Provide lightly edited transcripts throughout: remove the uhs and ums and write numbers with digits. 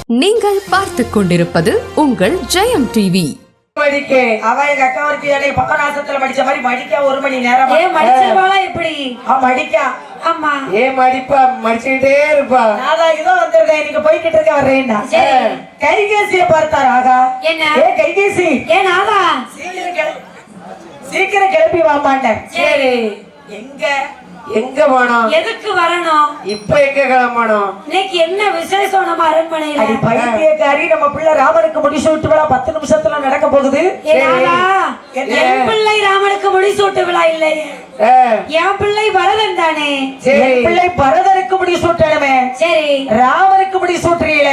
நீங்கள் பார்த்துக் கொண்டிருப்பது உங்கள் ஜெயம் டிவி. அவ எங்க அக்காவுக்கு என்னை பக்கநாசத்துல மடிச்ச மாதிரி மடிக்க 1 மணி நேரம் எப்படி மடிக்கா ஆமா மடிப்பா மடிச்சுக்கிட்டே இருப்பா. நான் இதோ வந்துருக்கேன், நீங்க போய்கிட்டு இருக்க வர்றேன்னா கைகேசிய பார்த்தார். ஆகா என்ன கைகேசி ஆகா சீக்கிரம் கிளம்பி வாமாண்டேன். சரி எங்க போனோம், எதுக்கு வரணும், இப்ப எங்க கிளம்பணும், இன்னைக்கு என்ன விசேஷம் நம்ம அரண்மனையில? பைத்தியக்காரி, நம்ம பிள்ளை ராமனுக்கு முடிசூட்டு விழா 10 நிமிஷத்துல நடக்க போகுது. என் பிள்ளை ராமனுக்கு முடிசூட்டு விழா இல்லை, என் பிள்ளை பரதன் தானே. என் பிள்ளை பரதனுக்கு முடிசூட்டணுமே. சரி, ராமனுக்கு முடிசூட்டுறீல.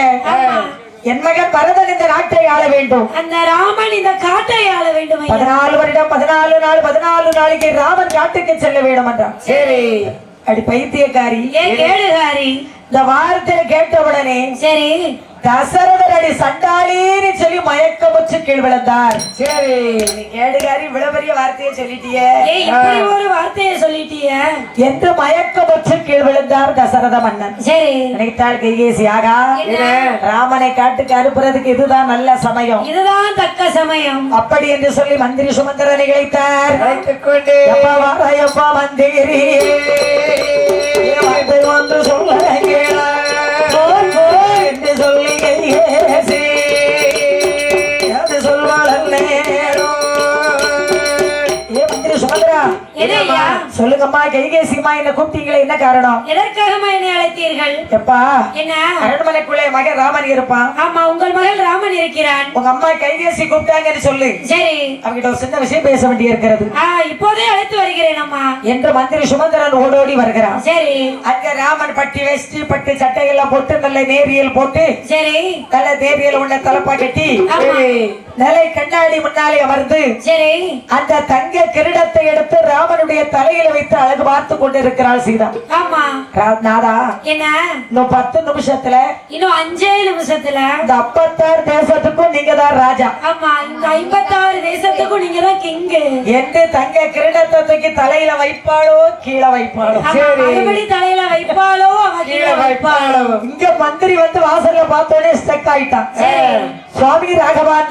என் மகன் பரதன் இந்த நாட்டை ஆள வேண்டும், அந்த ராமன் இந்த காட்டை ஆள வேண்டும். 14 வருடம் 14 நாள் 14 நாளைக்கு ராமன் காட்டுக்கு செல்ல வேண்டும் என்றான். சரி, அடி பைத்தியக்காரி கேடுகாரி, இந்த வார்த்தை கேட்டவுடனே சரி தசரதர் அடி சண்டாளின்னு சொல்லி மயக்கமுச்சு கீழ் விழுந்தார். சரி, நீ கேடுகாரி இவ்வளவு பெரிய வார்த்தையை சொல்லிட்டியே, இப்படி ஒரு வார்த்தையை சொல்லிட்டியே என்று மயக்கமுச்சு கீழ் விழுந்தார் தசரத மன்னன். சரி, நினைத்தாள் கைகேசி, ஆகா ராமனை காட்டுக்கு அனுப்புறதுக்கு இதுதான் நல்ல சமயம், இதுதான் தக்க சமயம். அப்படி என்று சொல்லி மந்திரி சுமந்திரனை நினைத்தார். எப்பா மந்திரி வந்து சொல்ல என்று சொல்லி சொல்லுங்கம்மா கைகேசிமா, என்ன கூப்பிட்டீங்களே, என்ன காரணம், எதற்காகமா என்னை அழைத்தீர்கள்? எப்பா என்ன அரண்மனைக்குள்ளே மகன் ராமன் இருப்பான். ஆமா, உங்கள் மகள் ராமன் இருக்கிறான். உங்க அம்மா கைகேசி கூப்பிட்டாங்கன்னு சொல்லு. சரி, அவங்கிட்ட ஒரு சின்ன விஷயம் பேச வேண்டி இருக்கிறது. இப்போதே அழைத்து வருகிறேன் அம்மா என்று மந்திரி சுமந்திரன் ஓடோடி வருகிறான். சரி, அங்க ராமன் பட்டி வேஷ்டி பட்டு சட்டையெல்லாம் போட்டு நல்ல நேரியல் போட்டு, சரி நல்ல நேரியல் உள்ள தலப்பா கட்டி நிலை கண்ணாடி முன்னாலே அமர்ந்து சரி அந்த தங்க கிரீடத்தை எடுத்து ராமனுடைய தலையில வைத்து அழகு பார்த்து கொண்டிருக்கிறாள் சீதா. ஆமா நாதா, என்ன இன்னும் 10 நிமிஷத்துல, இன்னும் 5 நிமிஷத்துல இந்த 56 தேசத்துக்கும் நீங்க தான் ராஜா. ஆமா, இந்த 56 தேசத்துக்கும் நீங்க தான் கிங் என்று தங்க கிரீடத்தை தூக்கி தலையில வைப்பாளோ கீழே வைப்பாளோ, மறுபடி தலையில வைப்பாளோ அவ கீழே வைப்பாளோ. இங்க மந்திரி வந்து வாசல்ல பார்த்தோடனே ஸ்டக் ஆயிட்டான். சுவாமி ராகவான்.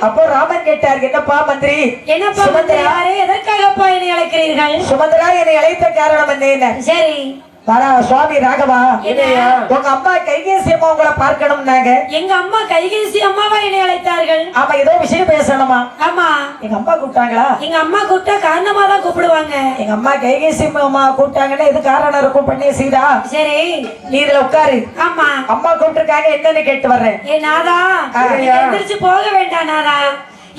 அப்போ ராமன் கேட்டார், என்னப்பா மந்திரி, என்னப்பா மந்திரி, எதற்காகப்பா என்னை அழைக்கிறீர்கள்? சுமந்திரா, என்னை அழைத்த காரணம் என்ன? சரி சுவாமி ராகவா, உங்க அம்மா கைகேசி அம்மா உங்களை பார்க்கணும்னாங்க. எங்க அம்மா கைகேசி அம்மாவா என்னை அழைத்தார்கள்? ஆமா, ஏதோ விஷயம் பேசணுமா? ஆமா, எங்க அம்மா கூப்பிட்டாங்களா? எங்க அம்மா கூப்பிட்டா காரணமா தான் கூப்பிடுவாங்க. எங்க அம்மா கைகேசி அம்மா கூப்பிட்டாங்கன்னா எது காரணம் இருக்கும் பண்ணி சீதா. சரி, நீ இதுல உட்காரு. ஆமா, அம்மா கூப்பிட்டுருக்காங்க, என்னன்னு கேட்டு வர்றேன். நாதா, எந்திரிச்சு போக வேண்டாம் நாதா,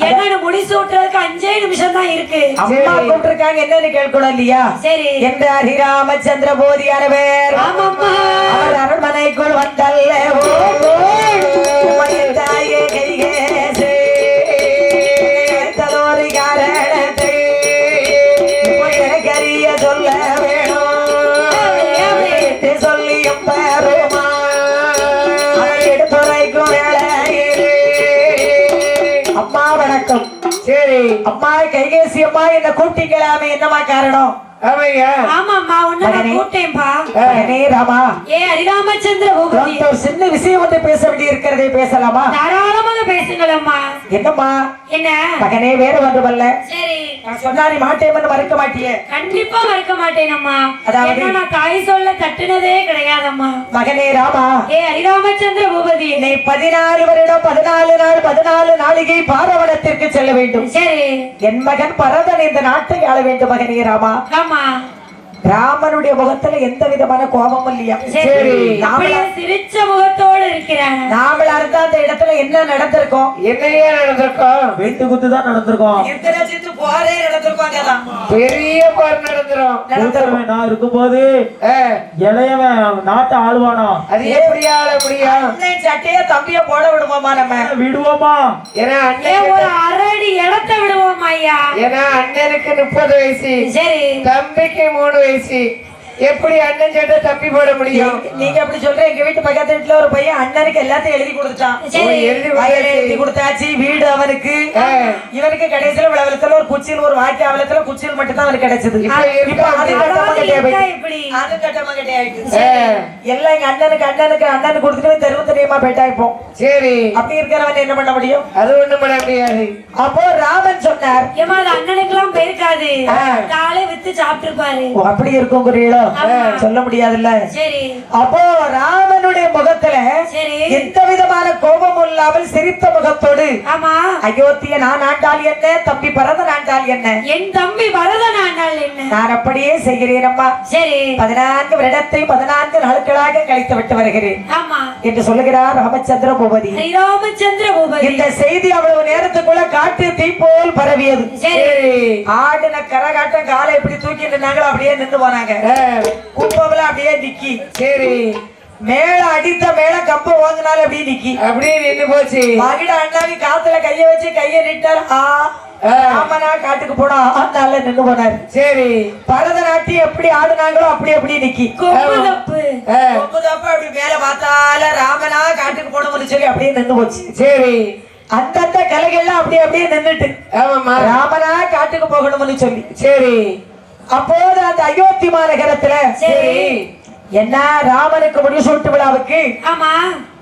என்னன்னு முடிசூட்டுறதுக்கு 5 நிமிஷம் தான் இருக்கு. அம்மா கூப்பிட்டுருக்காங்க, என்னன்னு கேட்கணும் இல்லையா? சரி என்று ஹரிராமச்சந்திர போதியானவர் அவர் அரண்மனைக்குள் வந்தல்ல தாயே கைகேசி தலோரி காரணத்தை எனக்கு அறிய சொல்ல வேணும் சொல்லியும் பெருமா எடுத்துரைக்கும் வேளையிலே. அம்மா வணக்கம். சரி அம்மா கைகேசி அம்மா, என்ன கூப்பிட்டீங்களாமே, என்னமா காரணம்? சின்ன விஷயம் வந்து பேச வேண்டி இருக்கிறதே, பேசலாமா? தாராளமாக பேசுங்களம்மா. என்னம்மா? என்ன மகனே, வேற ஒன்றுமல்ல. சரி, நான் சொன்னா நீ மாட்டேன்னு மறுக்க மாட்டியே? கண்டிப்பா மறுக்க மாட்டேனம்மா. அதாவது நான் தாய் சொல்ல தட்டுனதே கிடையாதம்மா. மகனே ராமா, ஹரிராமச்சந்திர பூபதி, நீ 14 வருடம் 14 நாள் 14 நாளிகை பாரவனத்திற்கு செல்ல வேண்டும். சரி, என் மகன் பரதன் இந்த நாட்டை ஆள வேண்டும். மகனே ராமா, ஆமா, ராமனுடைய முகத்துல எந்த விதமான கோபமும் இல்லையா? சரி, சிரிச்ச முகத்தோடு இருக்கிறான். நாமளா இருந்தா அந்த இடத்துல என்ன நடந்திருக்கும்? என்னையே நடந்திருக்கும், வெட்டு குத்து தான் நடந்திருக்கும், போரே நடந்திருக்கும், பெரிய போர் நடந்துரும். நான் இருக்கும்போது இளையவன் நாட்டை ஆளுவானோ, அது எப்படி ஆள முடியும்? சட்டையா தம்பிய போட விடுவோமா? நம்ம விடுவோமா? ஏன்னா ஒரு அரடி இடத்தை விடுவோமா ஐயா? ஏன்னா அண்ணனுக்கு 30 வயசு, சரி, தம்பிக்கு 3 வயசு. எப்படி அண்ணன் சேட்டை தப்பி போட முடியும்? நீங்க அப்படி சொல்ற. எங்க வீட்டு பக்கத்து வீட்டுல ஒரு பையன் அண்ணனுக்கு எல்லாத்தையும் எழுதி கொடுத்துட்டான். எழுதி கொடுத்தாச்சு. வீடு அவனுக்கு. இவனுக்கு கடைசியில விளவலத்துல ஒரு குச்சியில் ஒரு வாக்கிய அவலத்துல குச்சியில் மட்டும் தான் அவனுக்கு கிடைச்சது. இப்ப அது கட்டமா கட்டையாயிட்டு எல்லாம் எங்க அண்ணனுக்கு கொடுத்துட்டு தெருவு தெரியுமா போயிட்டா இப்போ. சரி, அப்படி இருக்கிறவன் என்ன பண்ண முடியும்? அது ஒண்ணும் பண்ண முடியாது. அப்போ ராமன் சொன்னார், ஏமா அது அண்ணனுக்கு எல்லாம் போயிருக்காது, தாளே வித்து சாப்பிட்டு இருப்பாரு. அப்படி இருக்கும் குறியீடோ சொல்ல முடியாதுல்ல. சரி. அப்போ ராமனுடைய முகத்துல எந்த விதமான கோபம் இல்லாமல் சிரித்த முகத்தோடு, ஆமா, அயோத்திய நான் ஆண்டால் என்ன, தம்பி பரதன் ஆண்டால் என்ன, என் தம்பி பரதன் ஆண்டால் என்ன, நான் அப்படியே செய்கிறேன் அம்மா. சரி. 14 வருடத்தை 14 நாட்களாக கழித்து விட்டு வருகிறேன் ஆமா என்று சொல்லுகிறார் ராமச்சந்திர பூபதி. ஸ்ரீராமச்சந்திர பூபதி. இந்த செய்தி அவ்வளவு நேரத்துக்குள்ள காட்டு தீ போல் பரவியது. சரி. ஆடுன கரகாட்டம் காலை எப்படி தூக்கி நின்னாங்களோ அப்படியே நின்று போனாங்க. கும்பல அப்படியே நிக்கி. சரி, மேல அடித்த மேல கம்ப ஓங்கினாலும் அப்படியே நிக்கி. அப்படியே நின்று போச்சு. மகிட அண்ணாவி காத்துல கைய வச்சு கைய நிட்டார். ராமனா காட்டுக்கு போனா ஆண்டால நின்று போனார். சரி, பரதநாட்டியம் எப்படி ஆடுனாங்களோ அப்படி அப்படியே நிக்கி. கொம்புதப்பு அப்படி மேல பார்த்தால ராமனா காட்டுக்கு போனோம்னு சொல்லி அப்படியே நின்று போச்சு. சரி, அந்தந்த கலைகள்லாம் அப்படியே அப்படியே நின்றுட்டு ஆமாமா ராமனா காட்டுக்கு போகணும்னு சொல்லி. சரி, அப்போது அந்த அயோத்தி மாநகரத்துல சரி என்ன ராமனுக்கு முடிசூட்டு விழாவுக்கு ஆமா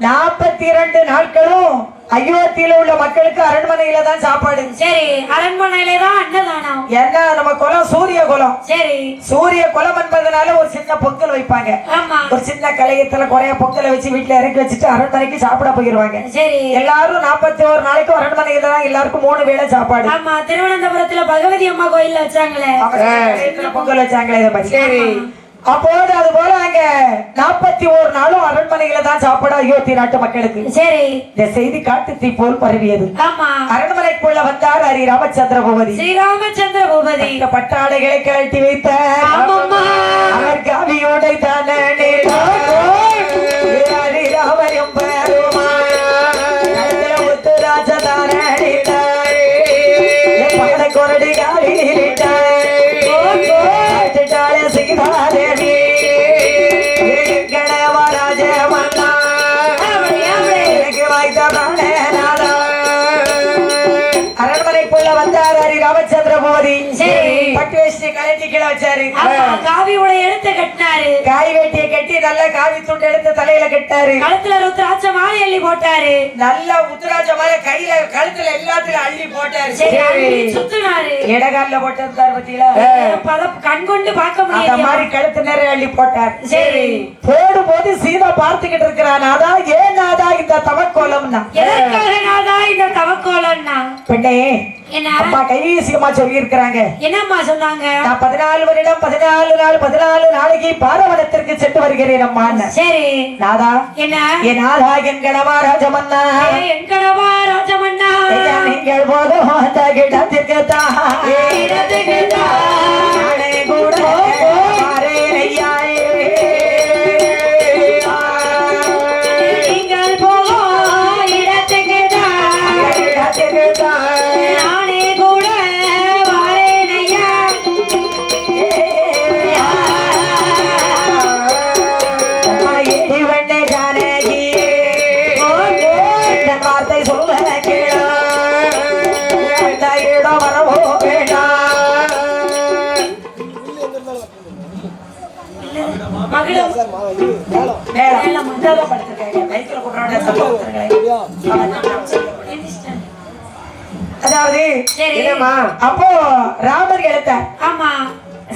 42 நாட்களும் அயோத்தியில உள்ள மக்களுக்கு அரண்மனையில தான் சாப்பாடு. சரி. அரண்மனையிலே தான் அன்னதானம். என்ன நம்ம குலம் சூரிய குலம். சரி. சூரிய குலம் என்பதனால ஒரு சின்ன பொங்கல் வைப்பாங்க. ஆமா. ஒரு சின்ன கலையத்துல குறைய பொங்கலை வச்சு வீட்டுல இறக்கி வச்சுட்டு அரண்மனைக்கு சாப்பிட போயிருவாங்க. சரி. எல்லாரும் 41 நாளைக்கு அரண்மனையில தான் எல்லாருக்கும் 3 வேளை சாப்பாடு. ஆமா, திருவனந்தபுரத்துல பகவதி அம்மா கோயில்ல வச்சாங்களே, பொங்கல் வச்சாங்களே இதை பத்தி. சரி. அப்போது அது போல அங்க 41 நாளும் அரண்மனையில தான் சாப்பாடு அயோத்தி நாட்டு மக்களுக்கு. சரி. இந்த செய்தி காட்டு தீ போல் பரவியது. ஆமா. அரண்மனைக்குள்ள வந்தார் ஹரி ராமச்சந்திர பூபதி. ஸ்ரீராமச்சந்திர பூபதி. இந்த பட்டாடைகளை கழட்டி வைத்த அவர் காவியோடை தானே ராமயம் கொரடி காலி சீதாதேவி கணவராஜ மன்னா வாய்த்த பிராணநாதா. அரண்மனைக்குள்ள வந்தார் ஹரி ராமச்சந்திர பூபதி. பட்டு வேஷ்டி கழட்டி கீழே வச்சாரு. காவி உடைய எடுத்து கட்டினாரு. காய் வேட்டியை கட்டி நல்ல காவி துண்டு எடுத்து தலையில கட்டாரு. கழுத்துல ருத்ராட்ச மாலை அள்ளி போட்டாரு. நல்ல உத்தராட்ச மாலை கையில கழுத்துல எல்லாத்துலயும் அள்ளி போட்டாரு. சுத்தினாரு. இடகால போட்டிருந்தாரு பத்தியில கண் கொண்டு பார்க்க அந்த முடியாது மாதிரி கழுத்து நிறைய அள்ளி போட்டார். சரி. போடும் போது சீதா பார்த்துக்கிட்டு இருக்கிறான். நாதா ஏன் நாதா இந்த தவக்கோலம்னா, எதற்காக நாதா இந்த தவக்கோலம்னா? பெண்ணே என்ன அம்மா கைவீசியமா சொல்லி இருக்கிறாங்க. என்னம்மா சொன்னாங்க? நான் 14 வருடம் 14 நாள் 14 நாளைக்கு பாரவனத்திற்கு சென்று வருகிறேன் அம்மா. சரி. நாதா என்ன என் நாதா என் கணவா ராஜமன்னா, என் கணவா ராஜமன்னா, நீங்கள் போதும் அந்த இடத்திற்கு தான் கூட நீங்கள் போகும் இடத்துக்கு தான் நானே கூட வாரேன் ஐயா. இவண்ணே ஜானகி வார்த்தை சொல்ல கேளா இடம் வரவோ வேண்டாம். மகிழும் அதாவது சரி. அப்போ ராமர் எழுத்தார். ஆமா.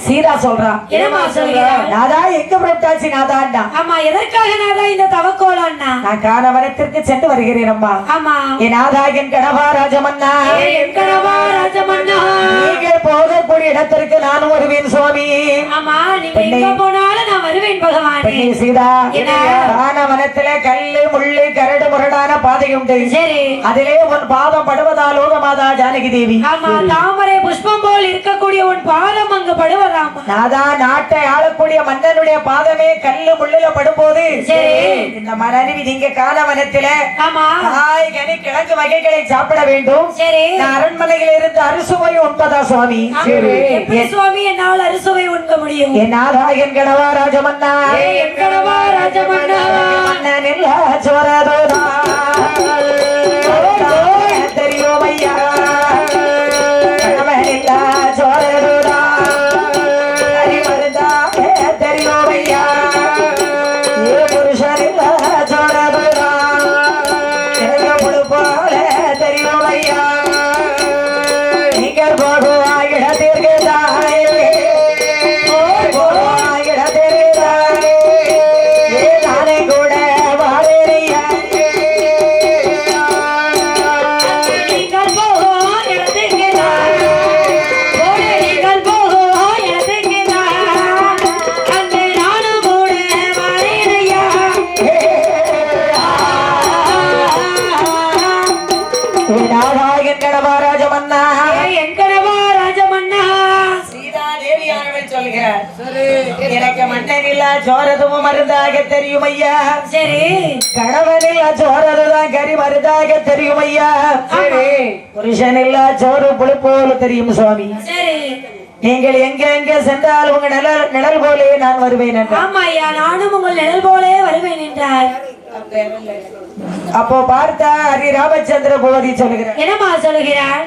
சீதா சொல்றான். என்னம்மா சொல்றா? நாதா எங்க புறப்பட்டாச்சு நாதாண்டா. ஆமா, எதற்காக நாதா இந்த தவக்கோலம்னா? நான் கானவனத்திற்கு சென்று வருகிறேன் அம்மா. ஆமா. என் நாதா என் கணவா ராஜமன்னா, என் கணவா ராஜமன்னா, நீங்கள் போகக்கூடிய இடத்திற்கு நான் வருவேன் சுவாமி. ஆமா, நீங்க எங்க போனாலும் நான் வருவேன் வருவேன் பகவானே. பெண்ணே சீதா, என்ன? வனத்துல கல்லு முள்ளு கரடு முரடான பாதை உண்டு. சரி. அதிலே உன் பாதம் படுவதா லோகமாதா ஜானகி தேவி. ஆமா, தாமரை புஷ்பம் போல் இருக்கக்கூடிய உன் பாதம் அங்கு படுவதாமா. நாதா, நாட்டை ஆளக்கூடிய மன்னனுடைய பாதமே கல்லு முள்ளுல படும்போது, சரி, இந்த மனைவி நீங்க காலவனத்தில ஆமா, காய் கனி கிழங்கு வகைகளை சாப்பிட வேண்டும். சரி, நான் அரண்மனையில் இருந்து அறுசுவை உண்பதா சுவாமி. எப்படி சுவாமி என்னால் அறுசுவை உண்க முடியும்? என் நாதா, என் கணவா ராஜமன்னா, என் கணவா ராஜமன்னா, மன்னனில் சோரதோதா தெரியும் ஐயா, கணவனில் சோரதோதா அறிமருந்தா தெரியும் ஐயா, புருஷனில் சோரதோதா எனக்கு முழு போல தெரியும் ஐயா, நீங்கள் போகுவா இடத்திற்கு தாயே, போகுவா இடத்திற்கு தாயே, நானே கூட வாழறியா, நீங்கள் போகோ இடத்துக்குதான், போடு நீங்கள் போகோ இடத்துக்குதான், அங்கே நானும் கூட வாழேனையா. நாராயண் கணவா ராஜமன்னா, என் கணவா ராஜமன்னா, சீதா தேவியானவள் சொல்கிறார், எனக்கு மன்னனில் சோரதும் மருந்தாக தெரியும் ஐயா, சரி, கணவனில் சோரதுதான் கறி மருந்தாக தெரியும் ஐயா, புருஷனில் சோறு புழு போல தெரியும் சுவாமி. சரி, நீங்கள் எங்க எங்க சென்றால் உங்க நிழல் போலே நான் வருவேன் என்றார். ஆமா ஐயா, நானும் உங்கள் நிழல் போலே வருவேன் என்றார். அப்போ பார்த்தா ஹரி ராமச்சந்திர பூபதி சொல்லுகிறார். என்னமா சொல்லுகிறார்?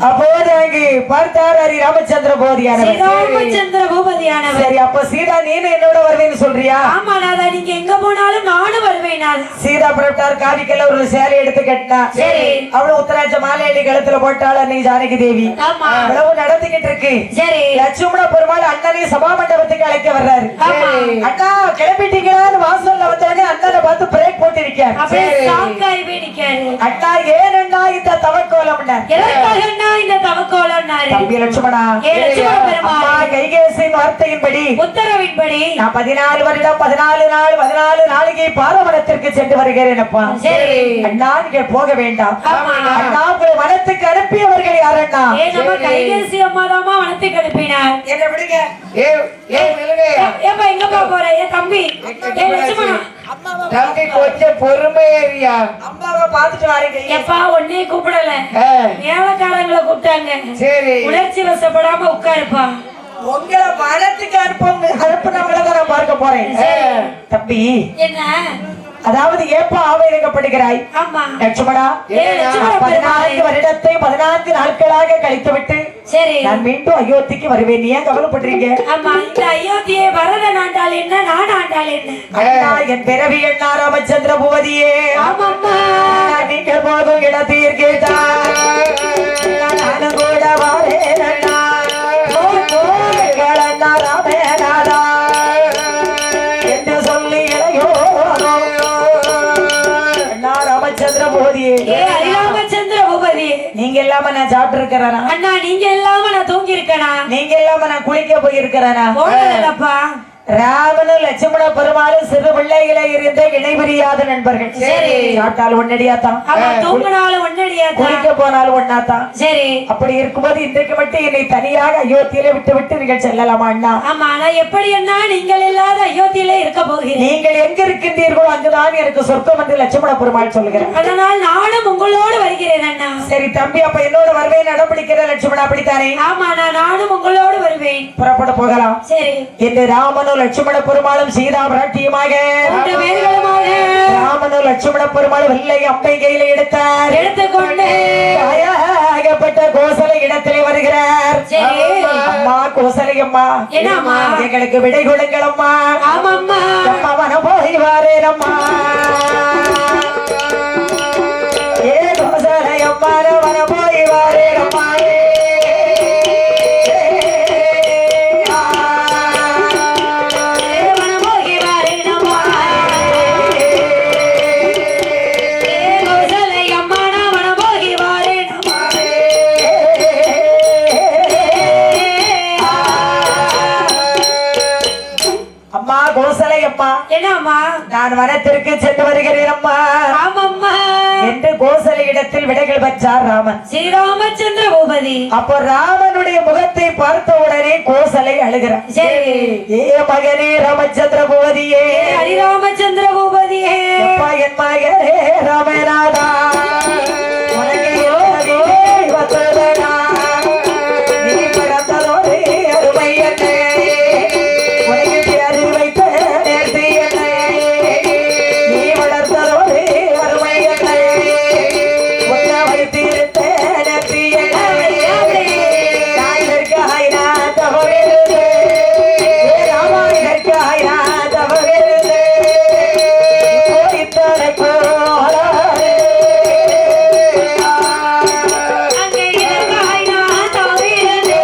அப்போது அங்கு பார்த்தார் ஹரி ராமச்சந்திர பூபதியானவர். ராமச்சந்திர பூபதியானவர். சரி, அப்ப சீதா நீனு என்னோட வருவேன்னு சொல்றியா? ஆமா நாதா, நீங்க எங்க போனாலும் நானும் வருவேன் நாதா. சீதா புறப்பட்டார். காவிக்கல்ல ஒரு சேலை எடுத்து கட்டினா. சரி, அவளு உத்தராட்ச மாலையடி கழுத்துல போட்டாள் அன்னை ஜானகி தேவி. ஆமா, இவ்வளவு நடந்துகிட்டு இருக்கு. சரி, லட்சுமண பெருமாள் அண்ணனை சபா மண்டபத்துக்கு அழைக்க வர்றாரு. ஆமா, அண்ணா கிளம்பிட்டீங்களான்னு வாசல்ல வந்தவனே அண்ணனை பார்த்து பிரேக் போட்டிருக்கார். அப்படியே சாக்காய் போய் நிக்காரு. அண்ணா ஏன் அண்ணா இந்த தவக்கோலம்? எதற்காக இந்த தவக்கோலம்னாரு? தம்பி லட்சுமணா, லட்சுமண பெருமாள் அம்மா கைகேசியின் வார்த்தையின்படி, உத்தரவின்படி நான் 14 வருடம் 14 நாள் 14 நாளைக்கு பாரவனத்திற்கு சென்று வருகிறேன் அப்பா. சரி, அண்ணா நீங்க போக வேண்டாம். ஆமா, அண்ணா உங்களை வனத்துக்கு அனுப்பியவர்கள் யார் அண்ணா? நம்ம கைகேசி அம்மா தாமா வனத்துக்கு அனுப்பினார். என்ன விடுங்க. ஏப்பா எங்கப்பா போற? ஏன் தம்பி, ஏன் லட்சுமணா, தம்பி கொஞ்சம் பொறுமையா அம்மாவை பார்த்துட்டு வாருங்க. எப்பா ஒன்னே கூப்பிடல, மேலக்காரங்களை கூப்பிட்டாங்க. சரி, உணர்ச்சி வசப்படாம உட்காருப்பா. உங்களை வனத்துக்கு அனுப்பினவங்களை தான் நான் பார்க்க போறேன். தம்பி, என்ன? அதாவது ஏப்பா ஆவேதப்படுகிறாய்? ஆமா, லட்சுமணா, லட்சுமண 14 வருடத்தை 14 நாட்களாக கழித்து விட்டு சரி, நான் மீண்டும் அயோத்திக்கு வருவேன். நீ ஏன் கவலைப்படுறீங்க? ஆமா, இந்த அயோத்தியை பரதன் ஆண்டாள் என்ன, நான் ஆண்டாள் என்ன? அண்ணா, என் பிறவி அண்ணா ராமச்சந்திர பூபதியே, ஆமாம்மா, நீங்க போதும் இடத்தீர்க்கு நானும் கூட வாரேன் அண்ணா. அண்ணா ராமேநாதா என்று சொல்லி இளையோ அண்ணா ராமச்சந்திர பூபதியே, ஏ ஹரிராமச்சந்திர பூபதி, நீங்க இல்லாம நான் சாப்பிட்டு இருக்கிறேனா? அண்ணா நீங்க இல்லாம நான் தூங்கி இருக்கேனா? நீங்க இல்லாம நான் குளிக்க போயிருக்கிறேனா? போனதப்பா. ராமனும் லட்சுமண பெருமாளும் சிறு பிள்ளைகளை இருந்த இணைபிரியாத நண்பர்கள். சரி, சாப்பிட்டால் ஒன்னடியாத்தான், தூங்கினாலும் ஒன்னடியாத்தான், குளிக்க போனாலும் ஒன்னாத்தான். சரி, அப்படி இருக்கும்போது இன்றைக்கு மட்டும் என்னை தனியாக அயோத்தியில விட்டு விட்டு நீங்கள் செல்லலாமா அண்ணா? ஆமா, நான் எப்படி அண்ணா நீங்கள் இல்லாத அயோத்தியிலே இருக்க போகிறேன். நீங்கள் எங்க இருக்கின்றீர்களோ அங்குதான் எனக்கு சொர்க்கம் என்று லட்சுமண பெருமாள் சொல்லுகிறேன். அதனால் நானும் உங்களோடு வருகிறேன் அண்ணா. சரி தம்பி, அப்ப என்னோட வருவேன் நடப்பிடிக்கிற லட்சுமண, அப்படித்தானே? ஆமா, நானும் உங்களோடு வருவேன். புறப்பட போகலாம். சரி, என்று ராமனும் லட்சுமண பெருமாளும் சீதா பிராட்டியுமாக ராமனும் லட்சுமண பெருமாள் வெள்ளை அம்பை கையில எடுத்துக்கொண்டு ஆகப்பட்ட கோசலை இடத்திலே வருகிறார். சரி, அம்மா கோசலை அம்மா, என்னம்மா? எங்களுக்கு விடை கொடுங்கள் அம்மா. ஆமாம்மா, அம்மா வன போய் வாரேன் அம்மா. ஏ கோசலை அம்மா, வன போய் வாரேன் அம்மா. கோசலை அம்மா என்னம்மா நான் வனத்திற்கு சென்று வருகிறேன் அம்மா ஆமம்மா என்று கோசலை இடத்தில் விடைகள் பெற்றார் ராமன். ஸ்ரீராமச்சந்திர பூபதி அப்போ ராமனுடைய முகத்தை பார்த்த உடனே கோசலை அழுகிறார். சரி ஏ மகனே ராமச்சந்திர பூபதியே, ஹரிராமச்சந்திர பூபதியே, அப்பா என் மகனே ராமநாதா, உனக்கு என்ன வந்ததடா? நீ பிறந்ததோடு அருமை என்னே, உனக்கு பேரு வைத்த நேர்த்தி என்னே, நீ வளர்த்ததோடு அருமை என்னே, உன்னை வைத்திருந்த நேர்த்தி என்னே, தாயிற்காய் நான் தவறிருந்தே, ராமாயிற்காய் நான் தவறிருந்தே, இத்தனை போராடே. அங்கே இதற்காய் நான் தவிரனே,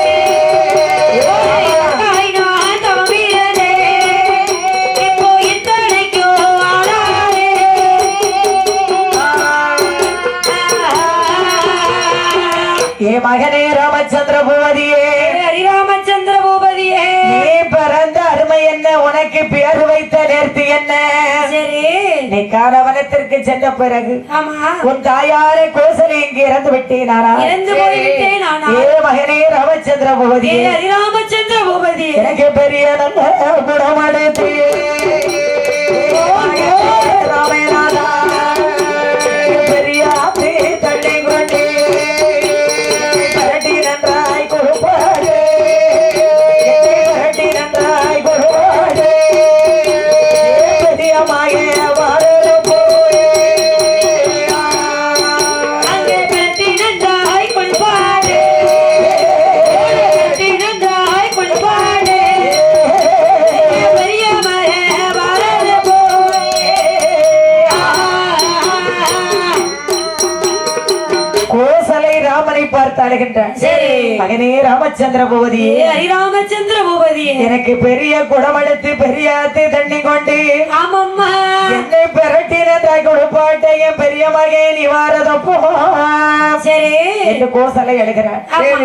இதற்காய் நான் தவிரனே, இப்போ இத்தனைக்கோ ஆளாரே. ஏ மகனே ராமச்சந்திர பூபதியே, ஹரிராமச்சந்திர பூபதியே, நீ பிறந்த அருமை என்ன, உனக்கு பேர் வைத்த நேர்த்தி என்ன? சரி நீ காரவனத்திற்கு சென்ற பிறகு ஆமா உன் தாயார கோசலை இங்கு இறந்து விட்டேனாரா? இறந்து போய்விட்டேன் நானா? ஏ மகனே ராமச்சந்திர ஏ பூபதியே, ஹரிராமச்சந்திர பூபதி எனக்கு பெரிய நல்ல குணமடைத்து ராமநாதா, பெரிய ஆத்தி தள்ளி கொண்டே பரட்டி நன்றாய் கொடுப்பாடு, பரட்டி நன்றாய் கொடுப்பாடு, பெரியமாக வாழ போயே. அங்கே பெட்டி நன்றாய் குளிப்பாடு, பெட்டி நன்றாய் குளிப்பாடு, பெரிய மக வளர போயே. கோசலை ராமனை பார்த்து அழுகின்றான். சரி மகனே ராமச்சந்திர பூபதி, ஏ ஹரிராமச்சந்திர பூபதி, எனக்கு பெரிய குடமெடுத்து பெரிய ஆத்து தண்ணி கொண்டு ஆமம்மா என்னை பிரட்டினாய் கொடுப்பாட்ட என் பெரிய மகன் நிவாரதப்போ சரி என்று கோசலை அழுகிறார். ஆமா.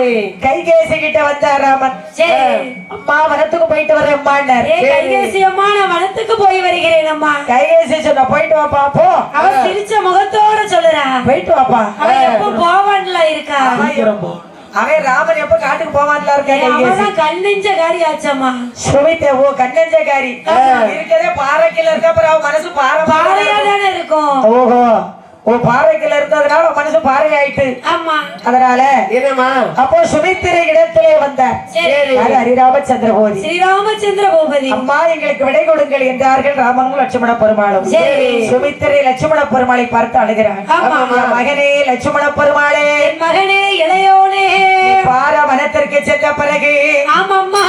கைகேசி கிட்ட வந்தார் ராமன். சரி அம்மா வனத்துக்கு போயிட்டு வரேன். ஏ கைகேசி அம்மா நான் வனத்துக்கு போய் வருகிறேன் அம்மா. கைகேசி சொன்ன போயிட்டு வாப்பா போ. அவ சிரிச்ச முகத்தோட சொல்லுறா போயிட்டு வாப்பா. அவ எப்ப போவான்ல இருக்கா? சீக்கிரம் போ. அவன் ராமன் எப்ப காட்டுக்கு போவான்ல இருக்கா? கைகேசி அவதான் கண்ணெஞ்ச காரி ஆச்சம்மா. சுமித்தே ஓ கண்ணஞ்சக்காரி இருக்கதே பாறைக்குள்ள இருக்க, அப்புறம் அவன் மனசு பாறை பாறையா தானே இருக்கும். ஓஹோ ஓ பாறைக்குள்ள இருந்ததுனால மனசு பாறை ஆயிட்டு, ஆமா அதனால என்னம்மா அப்போ சுமித்திரை இடத்திலே வந்த சரி ஹரிராமச்சந்திர பூபதி, ஸ்ரீராமச்சந்திர பூபதி, அம்மா எங்களுக்கு விடை கொடுங்கள் என்றார்கள் ராமனும் லட்சுமண பெருமாளும். சரி. சுமித்திரை லட்சுமண பெருமாளை பார்த்து அழுகிறார். ஆமா. என் மகனே லட்சுமண பெருமாளே, என் மகனே இளையோனே, பார வனத்திற்கு சென்ற பிறகு ஆமம்மா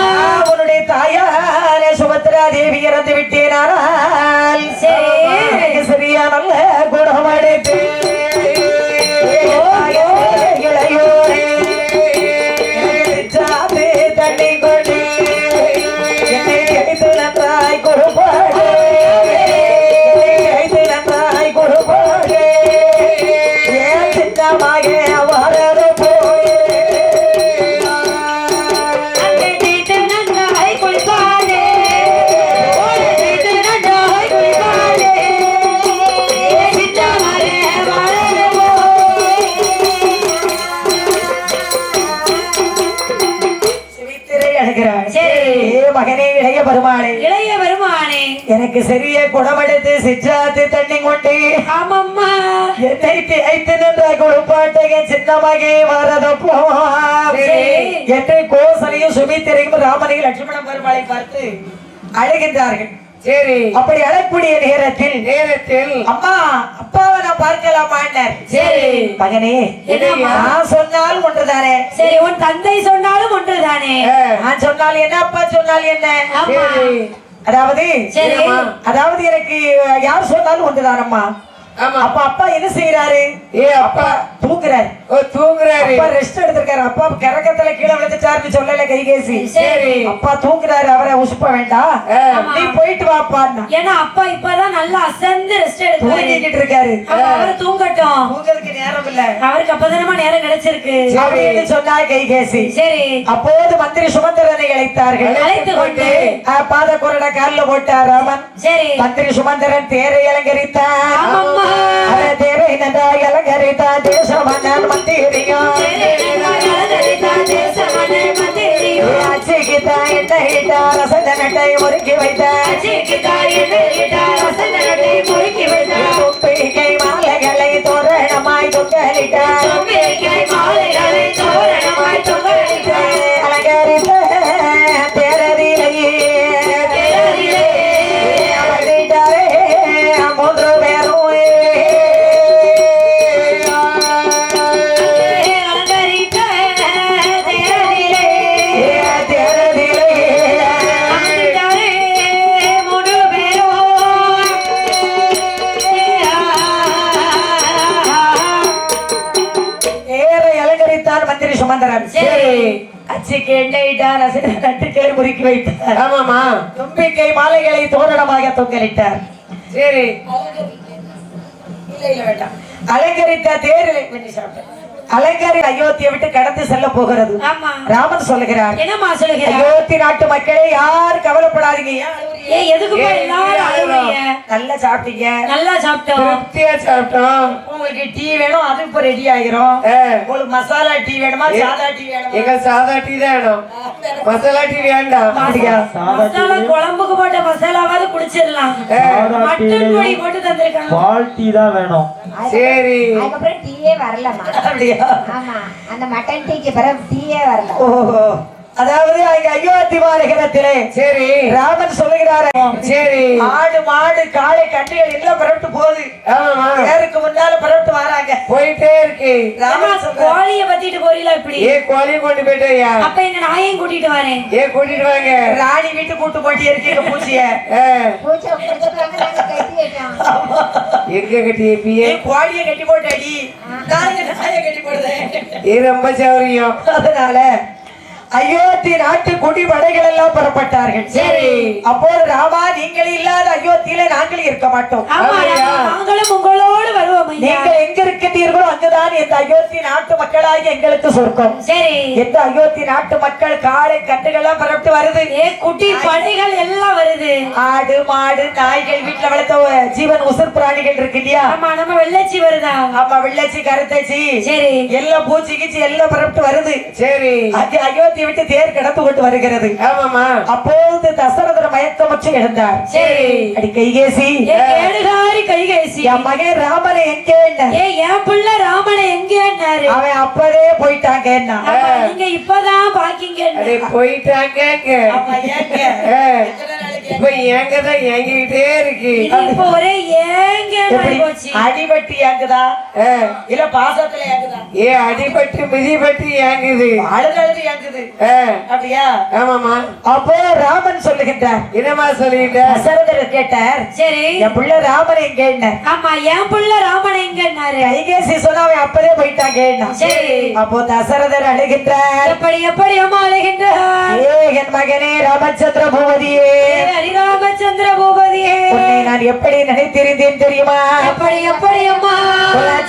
உன்னுடைய தாயார சுபத்ரா தேவி இறந்து விட்டேனால் சரி. எனக்கு சரியா நல்ல குணமடைத்து இளையோரே எனக்கு சாத்து தண்ணி கொண்டு என்னை அடித்து நன்றாய் கொடுப்பாடு, என்னை அடித்து நன்றாய் கொடுப்பாடு, ஏன் சின்னமாக வளர போயே. அங்கே தீட்டு நன்றாய் குளிப்பாடு, ஓடு தீட்டு நன்றாய் குளிப்பாடு, ஏ சின்னமரே வளர போய். சுமித்திரை அழுகிறாள். சரி. ஏ மகனே இளைய பெருமாளே, இளைய பெருமானே, எனக்கு சிறிய குடமெடுத்து சிற்றாத்து தண்ணி கொண்டு ஆமம்மா என்னை தேய்த்து நின்ற குளிப்பாட்டைய சின்ன மகே வரதப்போ சரி. என்று கோசலையும் சுமித்திரையும் ராமனையும் லட்சுமண பெருமாளை பார்த்து அழுகின்றார்கள். சரி அப்படி அழக்கூடிய நேரத்தில் நேரத்தில் அம்மா அப்பாவை நான் பார்க்கலாமான்னார். சரி. மகனே என்னம்மா? நான் சொன்னால் ஒன்றுதானே, சரி உன் தந்தை சொன்னாலும் ஒன்றுதானே. நான் சொன்னால் என்ன அப்பா சொன்னால் என்ன? ஆமா அதாவது சரி. அதாவது எனக்கு யார் சொன்னாலும் ஒன்றுதானம்மா. ஆமா அப்ப அப்பா என்ன செய்யறாரு? ஏ அப்பா தூங்குறாரு. ஓ தூங்குறாரு. அப்பா ரெஸ்ட் எடுத்திருக்காரு. அப்பா கிறக்கத்துல கீழே விழுந்துட்டாருன்னு சொல்லல கைகேசி. சரி. அப்பா தூங்குறாரு, அவரை உசுப்ப வேண்டாம், நீ போயிட்டு வாப்பா. ஏன்னா அப்பா இப்பதான் நல்லா அசந்து ரெஸ்ட் எடுத்து தூங்கிக்கிட்டு இருக்காரு. அவரு தூங்கட்டும், தூங்குறதுக்கு நேரம் இல்ல, அவருக்கு அப்பதானமா நேரம் கிடைச்சிருக்கு அப்படின்னு சொன்னா கைகேசி. சரி. அப்போது மந்திரி சுமந்திரனை அழைத்தார்கள். அழைத்து கொண்டு பாத குரட காலில் போட்டார் ராமன். சரி. மந்திரி சுமந்திரன் தேரை அலங்கரித்தார். ஆமாம்மா. தேரை நன்றாய் அலங்கரித்தார். தேசமன்னன் மந்திரியும் அச்சிக்கிட்டா எண்ணெயிட்டா ரசதனட்டை முறுக்கி வைத்தார். தும்பிக்கை மாலைகளை தோரணமாய் தொங்கலிட்டார். அலங்கரித்த தேரரிலேயே அவர்கிட்டாரே மூன்று பேரும் மந்திரி சுமந்திரன். அச்சிக்கு எண்ணெயிட்டார், நட்டுக்களை முறுக்கி வைத்தார். ஆமாமா. தும்பிக்கை மாலைகளை தோரணமாக தொங்கலிட்டார். சரி. வேண்டாம். அலங்கரித்த தேரில் அலங்காரி அயோத்தியை விட்டு கடந்து செல்ல போகிறது. ராமன் சொல்லுகிறார், என்னமா சொல்லுகிறார்? அயோத்தி நாட்டு மக்களே யாரும் கவலைப்படாதீங்க. எதுக்கு எல்லாரும் அழுவீங்க? நல்லா சாப்பிட்டீங்க, நல்லா சாப்பிட்டோம், திருப்தியா சாப்பிட்டோம். உங்களுக்கு டீ வேணும், அது இப்ப ரெடி ஆயிரும். உங்களுக்கு மசாலா டீ வேணுமா, சாதா டீ வேணுமா? எங்க சாதா டீ தான் வேணும், மசாலா டீ வேண்டாம். மசாலா குழம்புக்கு போட்ட மசாலாவாவது குடிச்சிடலாம். மட்டன் பொடி போட்டு தந்திருக்காங்க, பால் டீ தான் வேணும். சரி. அதுக்கப்புறம் டீயே வரலமா. அப்படியா? ஆமா, அந்த மட்டன் டீக்கு பிறகு டீயே வரல. ஓஹோ. அதாவது அங்க அயோத்தி மாநகரத்திலே சரி ராமன் சொல்லுகிறாரு, சரி ஆடு மாடு காளை கண்டுகள் எல்லாம் புறப்பட்டு போகுது. ஆமா, பேருக்கு முன்னால புறப்பட்டு வராங்க. போயிட்டே இருக்கு. ராமன் சொல்றாரு, கோழிய பத்திட்டு போறீங்களா இப்படி? கோழி கொண்டு போயிட்டேயா? அப்ப எங்க நாயையும் கூட்டிட்டு வரேன். கூட்டிட்டு வாங்க. ராணி வீட்டு கூட்டு போட்டி இருக்கீங்க பூச்சிய. பூச்சை பிடிச்சிருக்காங்க, நாங்க கட்டி வைக்கோம். எங்க கட்டி கோழிய கட்டி போட்டாடி, நாயை கட்டி போடுறேன். இது ரொம்ப சௌரியம். அதனால அயோத்தி நாட்டு குடிபடைகள் எல்லாம் புறப்பட்டார்கள். சரி. அப்போது ராமா, நீங்கள் இல்லாத அயோத்தியில நாங்கள் இருக்க மாட்டோம். நாங்களும் உங்களோடு வருவோம். நீங்கள் எங்க இருக்கிறீர்களோ அங்குதான் இந்த அயோத்தி நாட்டு மக்களாகி எங்களுக்கு சொர்க்கம். சரி. எந்த அயோத்தி நாட்டு மக்கள் காளை கட்டுகள் எல்லாம் புறப்பட்டு வருது. குட்டி படைகள் எல்லாம் வருது. ஆடு மாடு நாய்கள், வீட்டுல வளர்த்த ஜீவன் உசுர் பிராணிகள் இருக்கு இல்லையா? ஆமா, நம்ம வெள்ளச்சி வருதா? ஆமா, வெள்ளச்சி கருத்தச்சி. சரி. எல்லாம் பூச்சி கீச்சி எல்லாம் புறப்பட்டு வருது. சரி. அது அயோத்தி விட்டு தேர் கடந்து கொண்டு வருகிறது. ஆமாமா. அப்போது தசரதர் மயக்கமுற்று எழுந்தார். சரி. அடி கைகேசி, கேடுகாரி கைகேசி, என் மகன் ராமனை எங்கே? என் பிள்ளை ராமனை எங்கேன்னாரு? அவன் அப்பவே போயிட்டாங்க. நீங்க இப்பதான் பாக்கீங்க. போயிட்டாங்க. இப்ப ஏங்கதான் ஏங்கிட்டே இருக்கு. இப்ப ஒரே ஏங்க போச்சு. அடிபட்டு ஏங்குதா இல்ல பாசத்துல ஏங்குதா? அடிபட்டு மிதிபட்டு ஏங்குது, அழுது ஏங்குது. அப்படியா? ஆமாமா. அப்போ ராமன் சொல்லுகின்றார், என்னமா சொல்லிட்ட? தசரதர் கேட்டார், சரி என் பிள்ளை ராமன் எங்க? ஆமா, என் பிள்ளை ராமன் எங்கன்னாரு? கைகேசி சொன்னா அவன் அப்பவே போயிட்டாங்க. சரி. அப்போ தசரதர் அழுகின்றார். எப்படி எப்படி அம்மா அழுகின்றார்? என் மகனே ராமச்சந்திர பூபதியே, ஹரிராமச்சந்திர பூபதியே, உன்னை நான் எப்படி நினைத்திருந்தேன் தெரியுமா? எப்படி எப்படி அம்மா?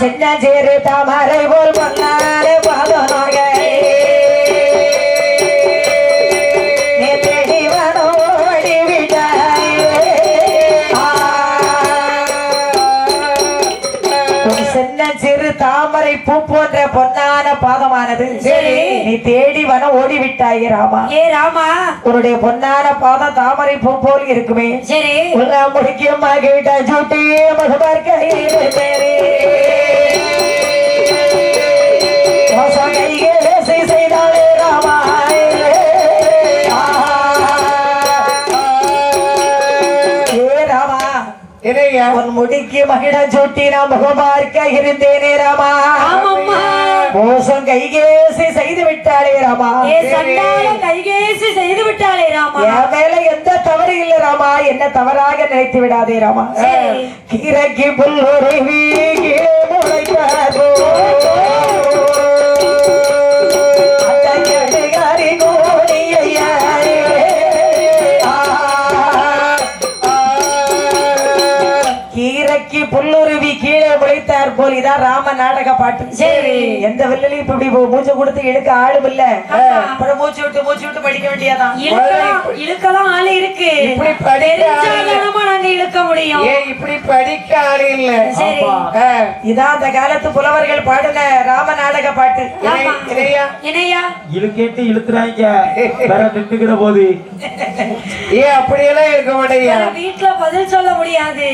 சின்ன சேரு தாமரை போல் பொன்னாரே பாதனாக நீ தேடி வனோடி விட்டாயே. சின்ன சிறு தாமரை பூ போன்ற பொன்னான பாதமானது. சரி. நீ தேடி வன ஓடி விட்டாயே ராமா. ராமா, உன்னுடைய பொன்னான பாதம் தாமரை பூ போல் இருக்குமே. சரி. உன்னை முடிக்கமாக விட்டா ஜூட்டி மகபார்க்க செய்தாலே ராமா. உன் முடிக்கு மகிழ சூட்டி நான் முகமார்க்க இருந்தேனே ராமா. மோசம் கைகேசி செய்து விட்டாளே ராமா. கைகேசி செய்து விட்டாளே ராமா. என் மேல எந்த தவறு இல்லை ராமா, என்ன தவறாக நினைத்து விடாதே ராமா. கீரைக்கு புல்லுருவி முளைக்காதோ முளைத்தார் போல் இதான் ராம நாடக பாட்டு. சரி. எந்த வில்லையும் இப்படி மூச்சு கொடுத்து இழுக்க ஆளும் இல்ல. அப்புறம் மூச்சு விட்டு படிக்க வேண்டியதான். இழுக்கலாம் ஆளு இருக்கு. இப்படி படிக்க தெரிஞ்சாதானமா நாங்க இழுக்க முடியும். ஏன் இப்படி படிக்க ஆளு இல்ல? சரி. இதான் அந்த காலத்து புலவர்கள் பாடுன ராம நாடக பாட்டு. இல்லையா? என்னையா இழுக்கேட்டு இழுத்துறாங்க வேற நின்னுக்கிற போது. ஏன் அப்படியெல்லாம் இருக்க மாட்டேயா? வீட்டுல பதில் சொல்ல முடியாது.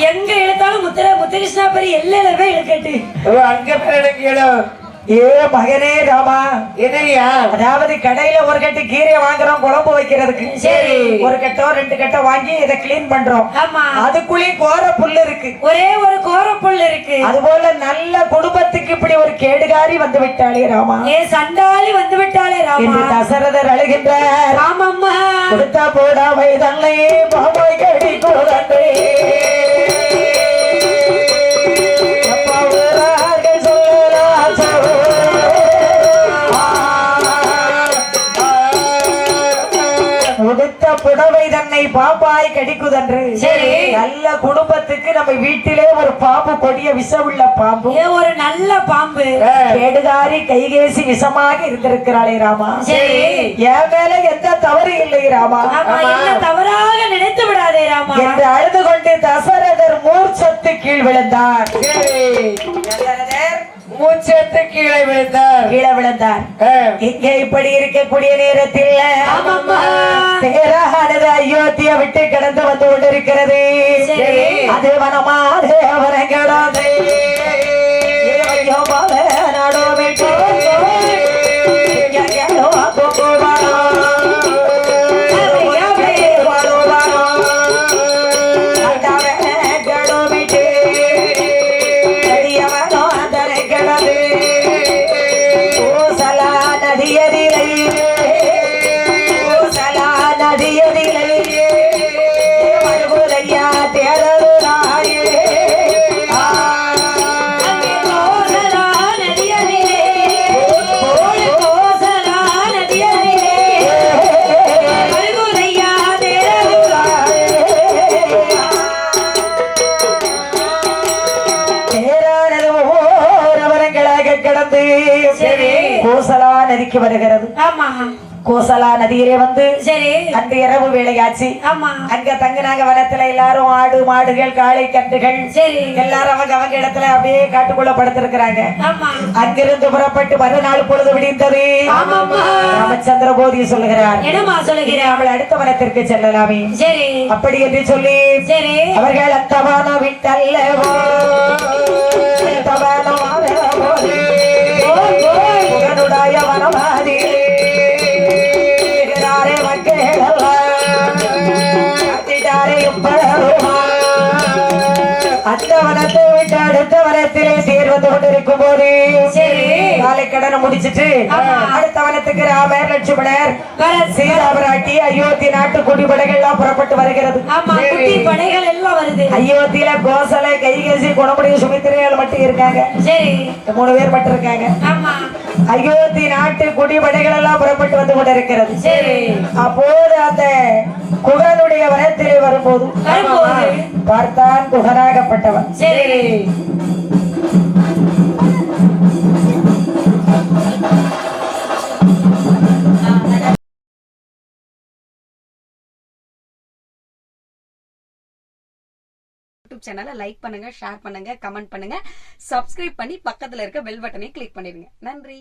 எங்க இழுத்தாலும் முத்துகிருஷ்ணா பெரிய எல்லையில போய் இழுக்கட்டு. அங்க பேர் எனக்கு இடம். ஏ மகனே ராமா, என்னையா? அதாவது கடையில ஒரு கட்டு கீரை வாங்குறோம் குழம்பு வைக்கிறதுக்கு. சரி. ஒரு கட்டோ 2 கட்டோ வாங்கி இதை கிளீன் பண்றோம். ஆமா. அதுக்குள்ளேயும் கோர புல்லு இருக்கு. ஒரே ஒரு கோரப்புல் இருக்கு. அதுபோல நல்ல குடும்பத்துக்கு இப்படி ஒரு கேடுகாரி வந்து விட்டாளே ராமா. ஏ சண்டாளி வந்து விட்டாளே ராமா. இன்று தசரதர் அழுகின்றார். ராமம்மா கொடுத்தா போடாமை தன்னை பாமாய் கடி கோரண்டே. உடுத்த புடவை தன்னை பாப்பாய் கடிக்குதன்று. சரி. நல்ல குடும்பத்துக்கு நம்ம வீட்டிலே ஒரு பாம்பு, கொடிய விஷமுள்ள பாம்பு, ஒரு நல்ல பாம்பு கேடுகாரி கைகேசி விஷமாக இருந்திருக்கிறாளே ராமா. சரி. என் மேல எந்த தவறு இல்லை ராமா. என்ன தவறாக நினைத்து விடாதே ராமா என்று அழுது கொண்டு தசரதர் மூர்ச்சத்து கீழ் விழுந்தார். மூச்சத்து கீழே விழுந்தார். இங்கே இப்படி இருக்கக்கூடிய நேரத்தில் தேரானது அயோத்தியை விட்டு கடந்து வந்து கொண்டிருக்கிறது. அது வனமாது அவரங்கடாது நாடோ விட்டு கோசலா நதிக்கு வருகிறது. கோசலா நதியிலே வந்து அன்று இரவு வேளையாச்சு. அங்க தங்கினாங்க வனத்துல எல்லாரும். ஆடு மாடுகள் காளை கன்றுகள் எல்லாரும் அவங்க இடத்துல அப்படியே காட்டுக்குள்ள படுத்திருக்கிறாங்க. அங்கிருந்து புறப்பட்டு மறுநாள் பொழுது விடிந்தது. ராமச்சந்திர போதி சொல்லுகிறார், அவள் அடுத்த வனத்திற்கு செல்லலாமே. அப்படி என்று சொல்லி அவர்கள் அத்தவான விட்டல்லவோ வனவாதி அந்த வனத்தை விட்டு அடுத்த வனத்திலே தேர் வந்து கொண்டிருக்கும் போது காலை கடனை முடிச்சிட்டு அடுத்த வனத்துக்கு ராமர் லட்சுமணர் சீதா பிராட்டி அயோத்தி நாட்டு குடிப்படைகள் எல்லாம் புறப்பட்டு வருகிறது. படைகள் எல்லாம் வருது. அயோத்தியில கோசலை கைகேசி குணமுடைய சுமித்திரைகள் மட்டும் இருக்காங்க. 3 பேர் மட்டும் இருக்காங்க. அயோத்தி நாட்டு குடிப்படைகள் எல்லாம் புறப்பட்டு வந்து கொண்டிருக்கிறது. அப்போது அந்த குகனுடைய வனத்திலே வரும்போது பார்த்தான் குகனாகப்பட்டவன். யூடியூப் சேனலை லைக் பண்ணுங்க, ஷேர் பண்ணுங்க, கமெண்ட் பண்ணுங்க, சப்ஸ்கிரைப் பண்ணி பக்கத்துல இருக்க பெல் பட்டனை கிளிக் பண்ணிடுங்க. நன்றி.